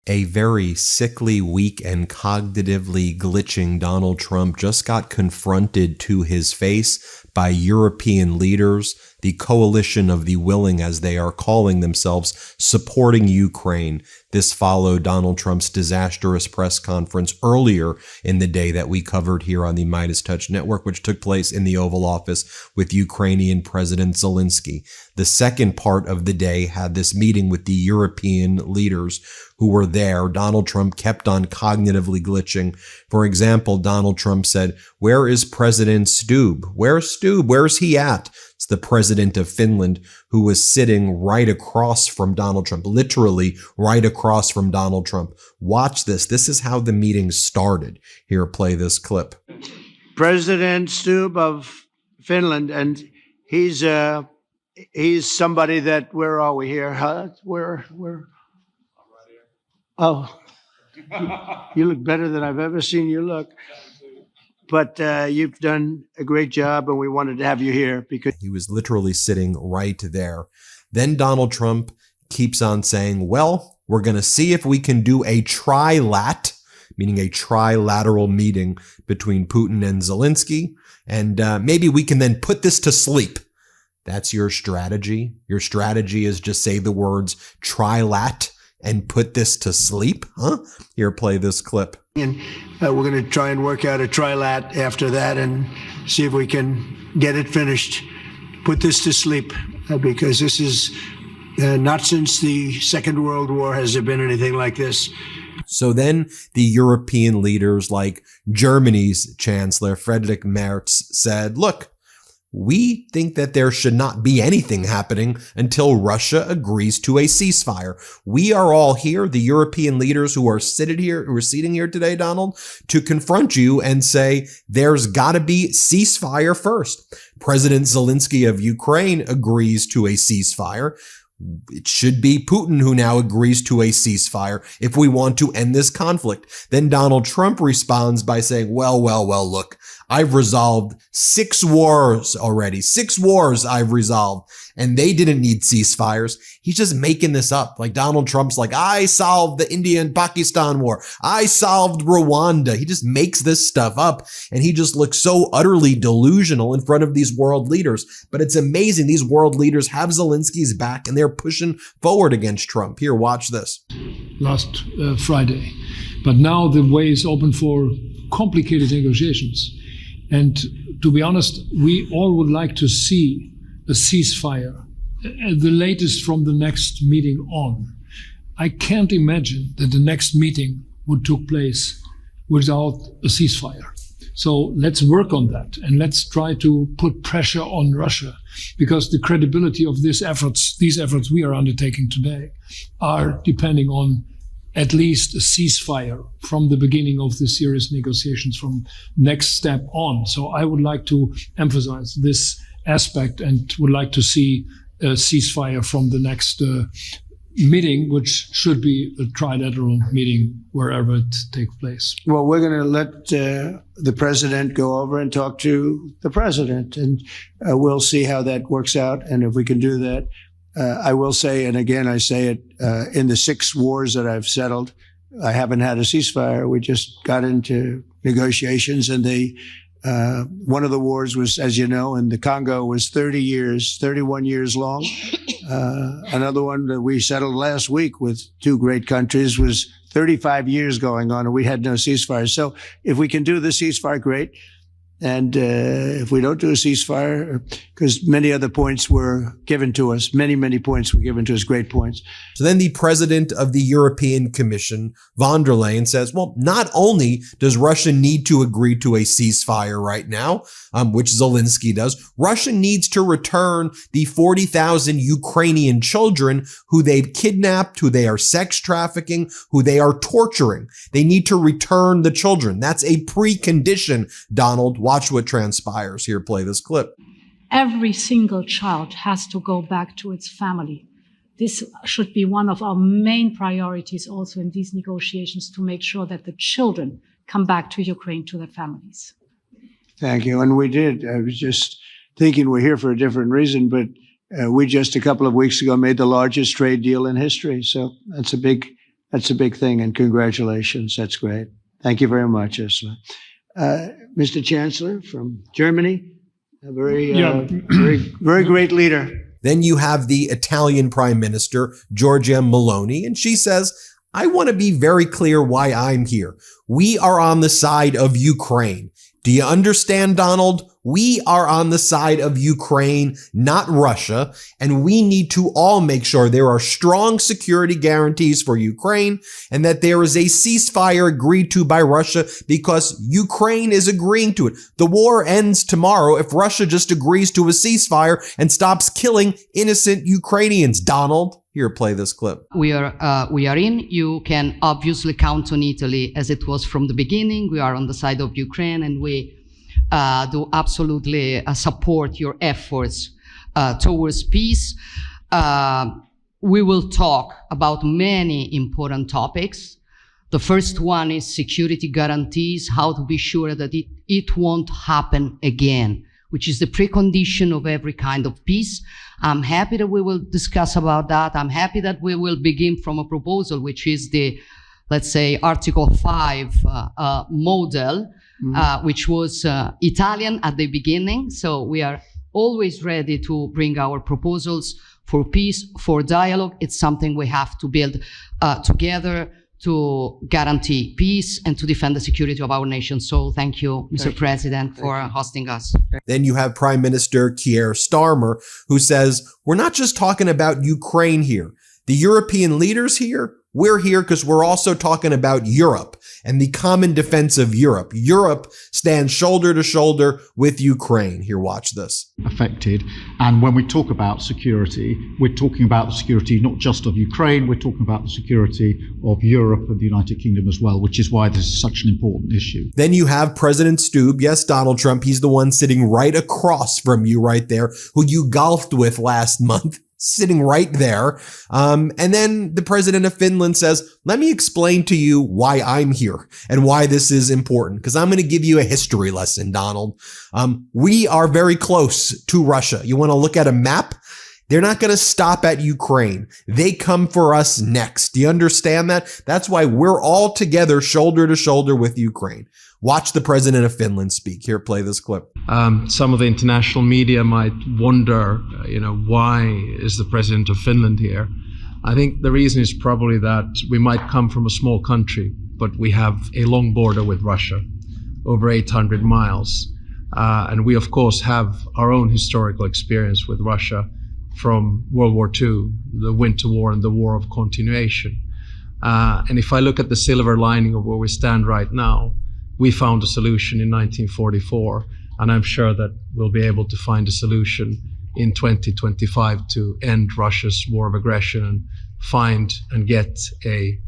A very sickly, weak, and cognitively glitching Donald Trump just got confronted to his face by European leaders, the coalition of the willing, as they are calling themselves, supporting Ukraine. This followed Donald Trump's disastrous press conference earlier in the day that we covered here on the Midas Touch Network, which took place in the Oval Office with Ukrainian President Zelensky. The second part of the day had this meeting with the European leaders who were there. Donald Trump kept on cognitively glitching. For example, Donald Trump said, "Where is President Stubb? Where's Stubb? Where's he at?" It's the president of Finland, who was sitting right across from Donald Trump, literally right across from Donald Trump. Watch this. This is how the meeting started. Here, play this clip. President Stubb of Finland, and he's somebody that, where are we here? Huh? Where? Oh, you look better than I've ever seen you look. But you've done a great job, and we wanted to have you here because he was literally sitting right there. Then Donald Trump keeps on saying, well, we're going to see if we can do a trilat, meaning a trilateral meeting between Putin and Zelensky. And maybe we can then put this to sleep. That's your strategy. Your strategy is just say the words trilat and put this to sleep, huh? Here, play this clip. And we're going to try and work out a trilat after that and see if we can get it finished. Put this to sleep, because this is not since the Second World War has there been anything like this. So then the European leaders, like Germany's Chancellor Friedrich Merz, said, look, we think that there should not be anything happening until Russia agrees to a ceasefire. We are all here, the European leaders who are sitting here today, Donald, to confront you and say there's got to be ceasefire first. President Zelensky of Ukraine agrees to a ceasefire. It should be Putin who now agrees to a ceasefire if we want to end this conflict. Then Donald Trump responds by saying, well, look, I've resolved 6 wars already. 6 wars I've resolved, and they didn't need ceasefires. He's just making this up. Like Donald Trump's like, I solved the India and Pakistan war. I solved Rwanda. He just makes this stuff up, and he just looks so utterly delusional in front of these world leaders. But it's amazing. These world leaders have Zelensky's back, and they're pushing forward against Trump. Here, watch this. Last Friday. But now the way is open for complicated negotiations. And to be honest, we all would like to see a ceasefire, the latest from the next meeting on. I can't imagine that the next meeting would take place without a ceasefire. So let's work on that, and let's try to put pressure on Russia, because the credibility of these efforts we are undertaking today are depending on at least a ceasefire from the beginning of the serious negotiations from next step on. So I would like to emphasize this aspect and would like to see a ceasefire from the next meeting, which should be a trilateral meeting wherever it takes place. Well, we're going to let the president go over and talk to the president, and we'll see how that works out. And if we can do that, I will say, and again, I say it, in the 6 wars that I've settled, I haven't had a ceasefire. We just got into negotiations, and one of the wars was, as you know, in the Congo was 31 years long. Another one that we settled last week with 2 great countries was 35 years going on, and we had no ceasefire. So if we can do the ceasefire, great. And if we don't do a ceasefire, because many other points were given to us, many points were given to us, great points. So then the president of the European Commission, von der Leyen, says, well, not only does Russia need to agree to a ceasefire right now, which Zelensky does, Russia needs to return the 40,000 Ukrainian children who they've kidnapped, who they are sex trafficking, who they are torturing. They need to return the children. That's a precondition, Donald. Watch what transpires. Here, play this clip. Every single child has to go back to its family. This should be one of our main priorities also in these negotiations, to make sure that the children come back to Ukraine, to their families. Thank you. And we did. I was just thinking we're here for a different reason, but we just a couple of weeks ago made the largest trade deal in history. So that's a big That's a big thing, and congratulations. That's great. Thank you very much, Ursula. Mr. Chancellor from Germany, a very great leader. Then you have the Italian Prime Minister, Giorgia Meloni, and she says, I want to be very clear why I'm here. We are on the side of Ukraine. Do you understand, Donald? We are on the side of Ukraine, not Russia, and we need to all make sure there are strong security guarantees for Ukraine and that there is a ceasefire agreed to by Russia because Ukraine is agreeing to it. The war ends tomorrow if Russia just agrees to a ceasefire and stops killing innocent Ukrainians. Donald, here, play this clip. We are in. You can obviously count on Italy as it was from the beginning. We are on the side of Ukraine, and we do absolutely support your efforts towards peace. We will talk about many important topics. The first one is security guarantees, how to be sure that it won't happen again, which is the precondition of every kind of peace. I'm happy that we will discuss about that. I'm happy that we will begin from a proposal, which is the, let's say, Article 5 model, which was Italian at the beginning. So we are always ready to bring our proposals for peace, for dialogue. It's something we have to build together to guarantee peace and to defend the security of our nation. So thank you, Mr. President, for hosting us. Then you have Prime Minister Keir Starmer, who says, we're not just talking about Ukraine here. The European leaders here, we're here because we're also talking about Europe and the common defense of Europe. Europe stands shoulder to shoulder with Ukraine. Here, watch this. Affected. And when we talk about security, we're talking about the security not just of Ukraine, we're talking about the security of Europe and the United Kingdom as well, which is why this is such an important issue. Then you have President Stubb, yes, Donald Trump, he's the one sitting right across from you right there, who you golfed with last month. Sitting right there. And then the president of Finland says, let me explain to you why I'm here and why this is important, because I'm going to give you a history lesson, Donald. We are very close to Russia. You want to look at a map? They're not going to stop at Ukraine. They come for us next. Do you understand that? That's why we're all together, shoulder to shoulder with Ukraine. Watch the president of Finland speak. Here, play this clip. Some of the international media might wonder, why is the president of Finland here? I think the reason is probably that we might come from a small country, but we have a long border with Russia, over 800 miles. And we, of course, have our own historical experience with Russia from World War II, the Winter War and the War of Continuation. And if I look at the silver lining of where we stand right now, we found a solution in 1944, and I'm sure that we'll be able to find a solution in 2025 to end Russia's war of aggression and find and get a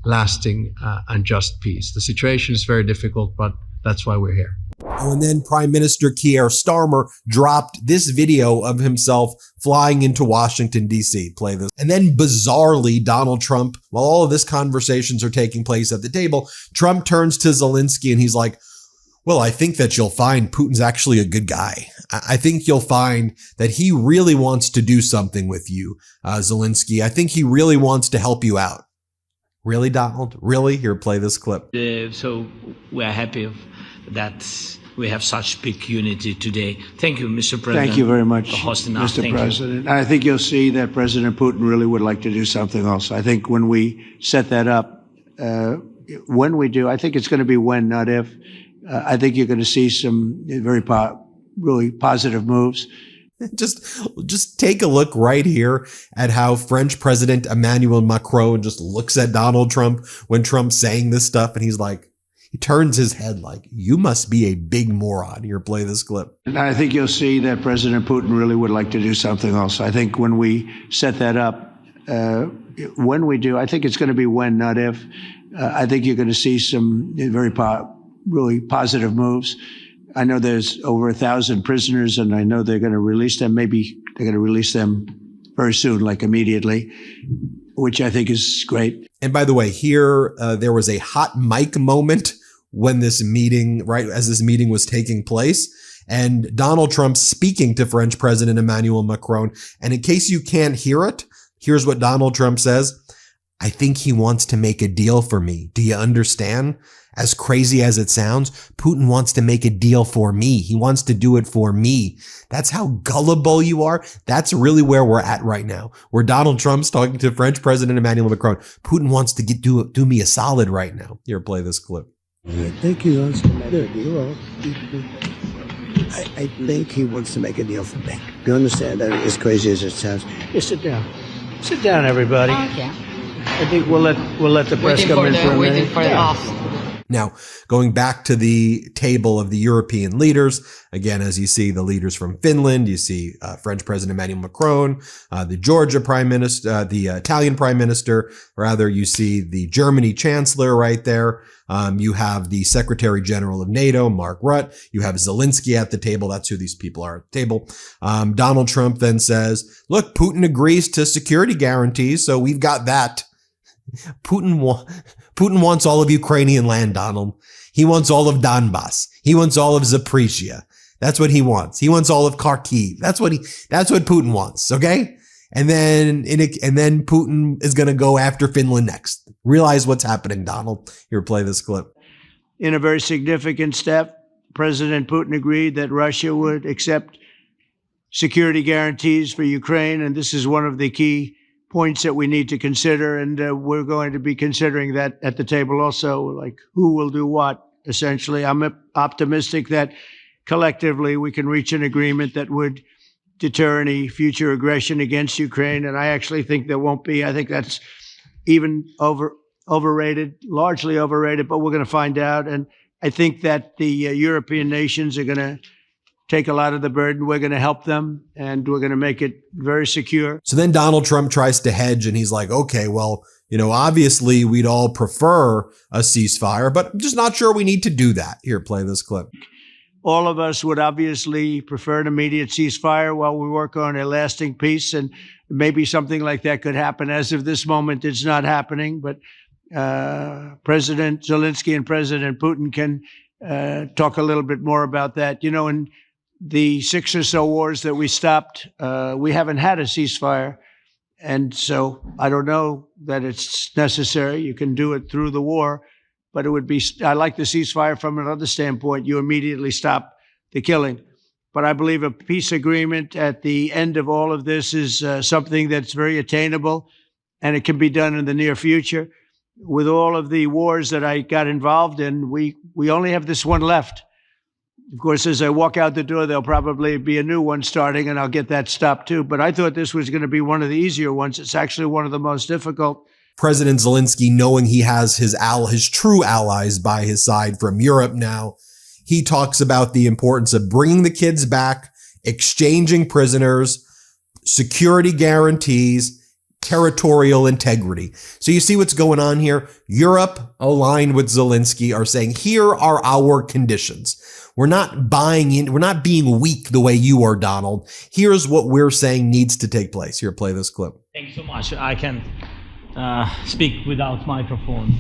lasting and just peace. The situation is very difficult, but that's why we're here. Oh, and then Prime Minister Keir Starmer dropped this video of himself flying into Washington, D.C. Play this. And then bizarrely, Donald Trump, while all of this conversations are taking place at the table, Trump turns to Zelensky and he's like, well, I think that you'll find Putin's actually a good guy. I think you'll find that he really wants to do something with you, Zelensky. I think he really wants to help you out. Really, Donald? Really? Here, play this clip. So we're happy that we have such big unity today. Thank you, Mr. President. Thank you very much, for hosting us. Mr. President. I think you'll see that President Putin really would like to do something else. I think when we set that up, when we do, I think it's going to be when, not if. I think you're going to see some really positive moves. Just take a look right here at how French President Emmanuel Macron just looks at Donald Trump when Trump's saying this stuff, and he's like, he turns his head like, you must be a big moron. Here, play this clip. And I think you'll see that President Putin really would like to do something else. I think when we set that up, when we do, I think it's going to be when, not if. I think you're going to see some really positive moves. I know there's over 1,000 prisoners, and I know they're going to release them. Maybe they're going to release them very soon, like immediately, which I think is great. And by the way, here, there was a hot mic moment when this meeting, right as this meeting was taking place, and Donald Trump speaking to French President Emmanuel Macron. And in case you can't hear it, here's what Donald Trump says. I think he wants to make a deal for me. Do you understand? As crazy as it sounds, Putin wants to make a deal for me. He wants to do it for me. That's how gullible you are. That's really where we're at right now. Where Donald Trump's talking to French President Emmanuel Macron. Putin wants to do me a solid right now. Here, play this clip. I think he wants to make a deal. I think he wants to make a deal for me. You understand that? As crazy as it sounds. Just sit down. Sit down, everybody. Okay. I think we'll let the press come in for a minute. Waiting for the off. Now, going back to the table of the European leaders, again, as you see the leaders from Finland, you see French President Emmanuel Macron, the Georgia Prime Minister, the Italian Prime Minister, rather, you see the Germany Chancellor right there. You have the Secretary General of NATO, Mark Rutte. You have Zelensky at the table. That's who these people are at the table. Donald Trump then says, look, Putin agrees to security guarantees, so we've got that. Putin wants all of Ukrainian land, Donald. He wants all of Donbass. He wants all of Zaporizhia. That's what he wants. He wants all of Kharkiv. That's what Putin wants. Okay. And then Putin is going to go after Finland next. Realize what's happening, Donald. Here, play this clip. In a very significant step, President Putin agreed that Russia would accept security guarantees for Ukraine. And this is one of the key points that we need to consider, and we're going to be considering that at the table also, like who will do what, essentially. I'm optimistic that collectively we can reach an agreement that would deter any future aggression against Ukraine, and I actually think there won't be. I think that's even overrated, largely overrated, but we're going to find out, and I think that the European nations are going to take a lot of the burden. We're going to help them, and we're going to make it very secure. So then Donald Trump tries to hedge, and he's like, okay, well, obviously we'd all prefer a ceasefire, but I'm just not sure we need to do that. Here, play this clip. All of us would obviously prefer an immediate ceasefire while we work on a lasting peace, and maybe something like that could happen. As of this moment, it's not happening, but President Zelensky and President Putin can talk a little bit more about that. In the 6 or so wars that we stopped, we haven't had a ceasefire. And so I don't know that it's necessary. You can do it through the war, but I like the ceasefire from another standpoint. You immediately stop the killing. But I believe a peace agreement at the end of all of this is something that's very attainable, and it can be done in the near future. With all of the wars that I got involved in, we only have this one left. Of course, as I walk out the door, there'll probably be a new one starting, and I'll get that stopped too. But I thought this was going to be one of the easier ones. It's actually one of the most difficult. President Zelensky, knowing he has his true allies by his side from Europe now, he talks about the importance of bringing the kids back, exchanging prisoners, security guarantees, territorial integrity. So you see what's going on here? Europe, aligned with Zelensky, are saying, here are our conditions. We're not buying in. We're not being weak the way you are, Donald. Here's what we're saying needs to take place. Here, play this clip. Thank you so much. I can speak without microphone.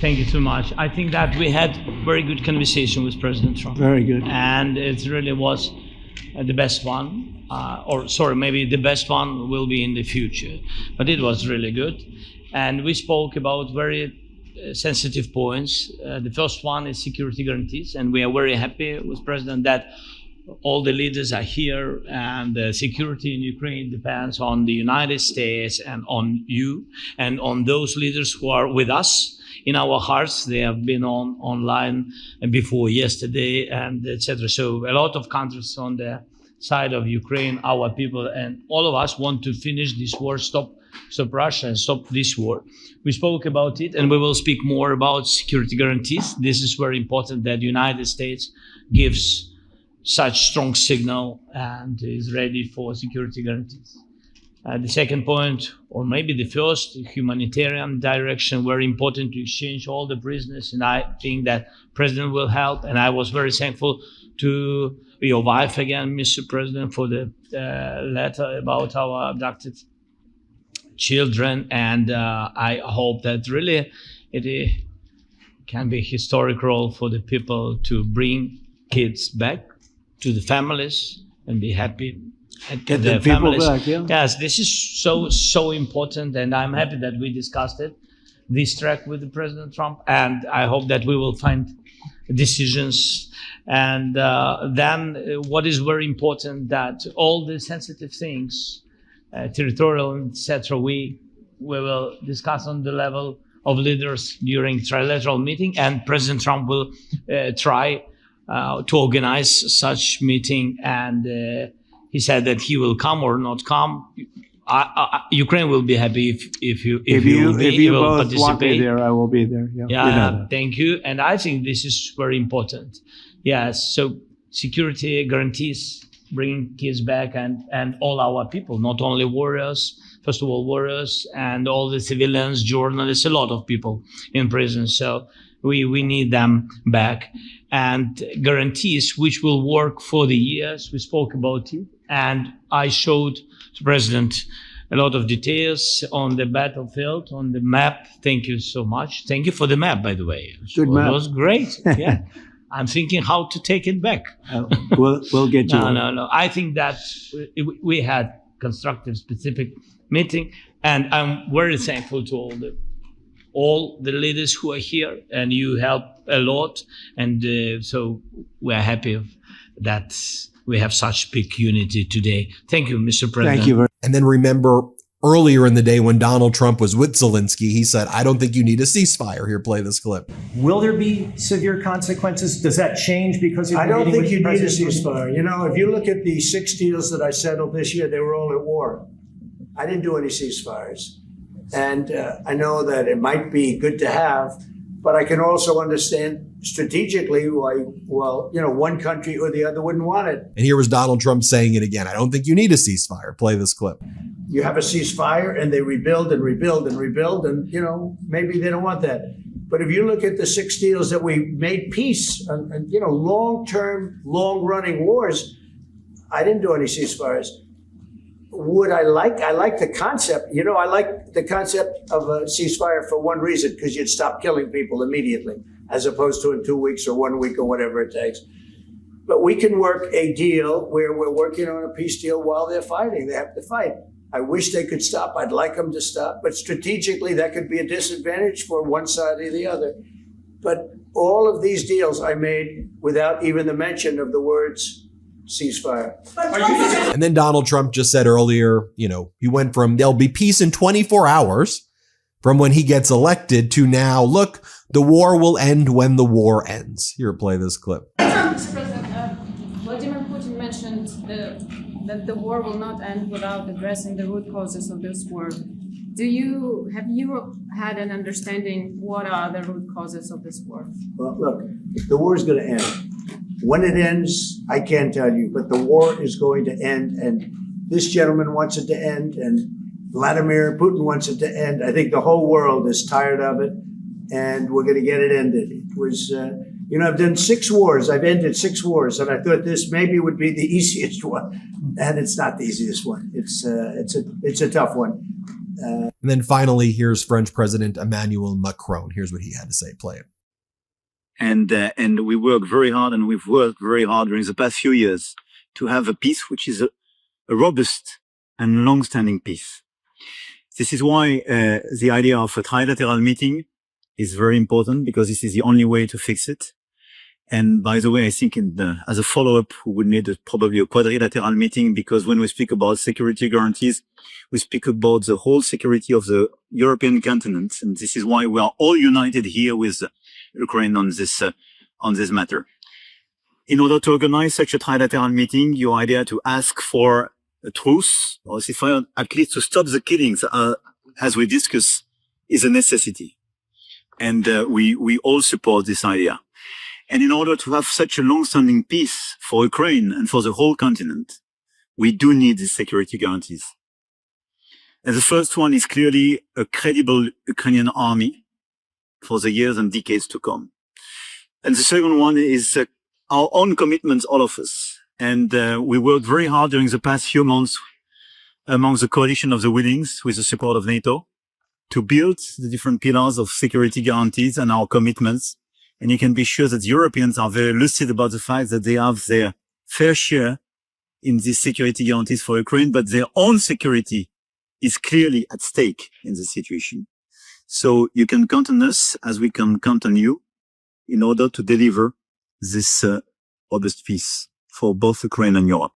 Thank you so much. I think that we had very good conversation with President Trump. Very good. And it really was the best one. Maybe the best one will be in the future. But it was really good. And we spoke about very sensitive points. The first one is security guarantees, and we are very happy with President that all the leaders are here, and the security in Ukraine depends on the United States and on you and on those leaders who are with us in our hearts. They have been online before yesterday, and etc. So a lot of countries on the side of Ukraine, our people, and all of us want to finish this war, stop Russia and stop this war. We spoke about it, and we will speak more about security guarantees. This is very important that the United States gives such strong signal and is ready for security guarantees. The second point, or maybe the first, humanitarian direction, very important to exchange all the prisoners, and I think that President will help. And I was very thankful to your wife again, Mr. President, for the letter about our abducted children, and I hope that really it can be a historic role for the people to bring kids back to the families and be happy. Get the people back, yeah. Yes, this is so important, and I'm happy that we discussed it. this track with the President Trump, and I hope that we will find decisions. And then what is very important, that all the sensitive things, territorial, etc., we will discuss on the level of leaders during trilateral meeting, and President Trump will try to organize such meeting, and he said that he will come or not come. Ukraine will be happy if you will both want me there, I will be there. Yeah, yeah, you know that. thank you. And I think this is very important. Yes, so security guarantees, bringing kids back, and all our people, not only warriors, first of all warriors, and all the civilians, journalists, a lot of people in prison. So we need them back, and guarantees which will work for the years. We spoke about it, and I showed the President a lot of details on the battlefield, on the map. Thank you so much. Thank you for the map, by the way. Good map. It was great. Yeah. I'm thinking how to take it back. We'll get you. No. I think that we had constructive, specific meeting, and I'm very thankful to all the leaders who are here, and you help a lot, and so we are happy that we have such big unity today. Thank you, Mr. President. Thank you very much. And then remember earlier in the day when Donald Trump was with Zelensky, he said, I don't think you need a ceasefire. Here, play this clip. Will there be severe consequences? Does that change because I don't think you need a ceasefire. You know, if you look at the 6 deals that I settled this year, they were all at war. I didn't do any ceasefires. And I know that it might be good to have, but I can also understand strategically why, well, you know, one country or the other wouldn't want it. And here was Donald Trump saying it again. I don't think you need a ceasefire. Play this clip. You have a ceasefire and they rebuild and rebuild and rebuild, and, you know, maybe they don't want that. But if you look at the 6 deals that we made peace and you know, long-term, long-running wars, I didn't do any ceasefires. I like the concept. You know, I like the concept of a ceasefire for one reason, because you'd stop killing people immediately, as opposed to in 2 weeks or 1 week or whatever it takes. But we can work a deal where we're working on a peace deal while they're fighting. They have to fight. I wish they could stop. I'd like them to stop. But strategically, that could be a disadvantage for one side or the other. But all of these deals I made without even the mention of the words ceasefire. And then Donald Trump just said earlier, you know, he went from there'll be peace in 24 hours from when he gets elected to now, look, the war will end when the war ends. Here, play this clip. Mr. President, Vladimir Putin mentioned that the war will not end without addressing the root causes of this war. Have you had an understanding what are the root causes of this war? Well, look, the war is going to end. When it ends, I can't tell you, but the war is going to end, and this gentleman wants it to end, and Vladimir Putin wants it to end. I think the whole world is tired of it, and we're going to get it ended. It was, you know, I've done 6 wars. I've ended 6 wars, and I thought this maybe would be the easiest one, and it's not the easiest one. It's a tough one. And then finally, here's French President Emmanuel Macron. Here's what he had to say. Play it. And we work very hard, and we've worked very hard during the past few years to have a peace which is a robust and long-standing peace. This is why the idea of a trilateral meeting is very important, because this is the only way to fix it. And by the way, I think as a follow-up, we would need probably a quadrilateral meeting, because when we speak about security guarantees, we speak about the whole security of the European continent. And this is why we are all united here with Ukraine on this matter. In order to organize such a trilateral meeting, your idea to ask for a truce or ceasefire, at least to stop the killings, as we discussed, is a necessity. And we all support this idea. And in order to have such a long-standing peace for Ukraine and for the whole continent, we do need these security guarantees. And the first one is clearly a credible Ukrainian army for the years and decades to come. And the second one is our own commitments, all of us. And we worked very hard during the past few months among the coalition of the willings, with the support of NATO, to build the different pillars of security guarantees and our commitments. And you can be sure that Europeans are very lucid about the fact that they have their fair share in these security guarantees for Ukraine, but their own security is clearly at stake in this situation. So you can count on us as we can count on you in order to deliver this robust peace for both Ukraine and Europe.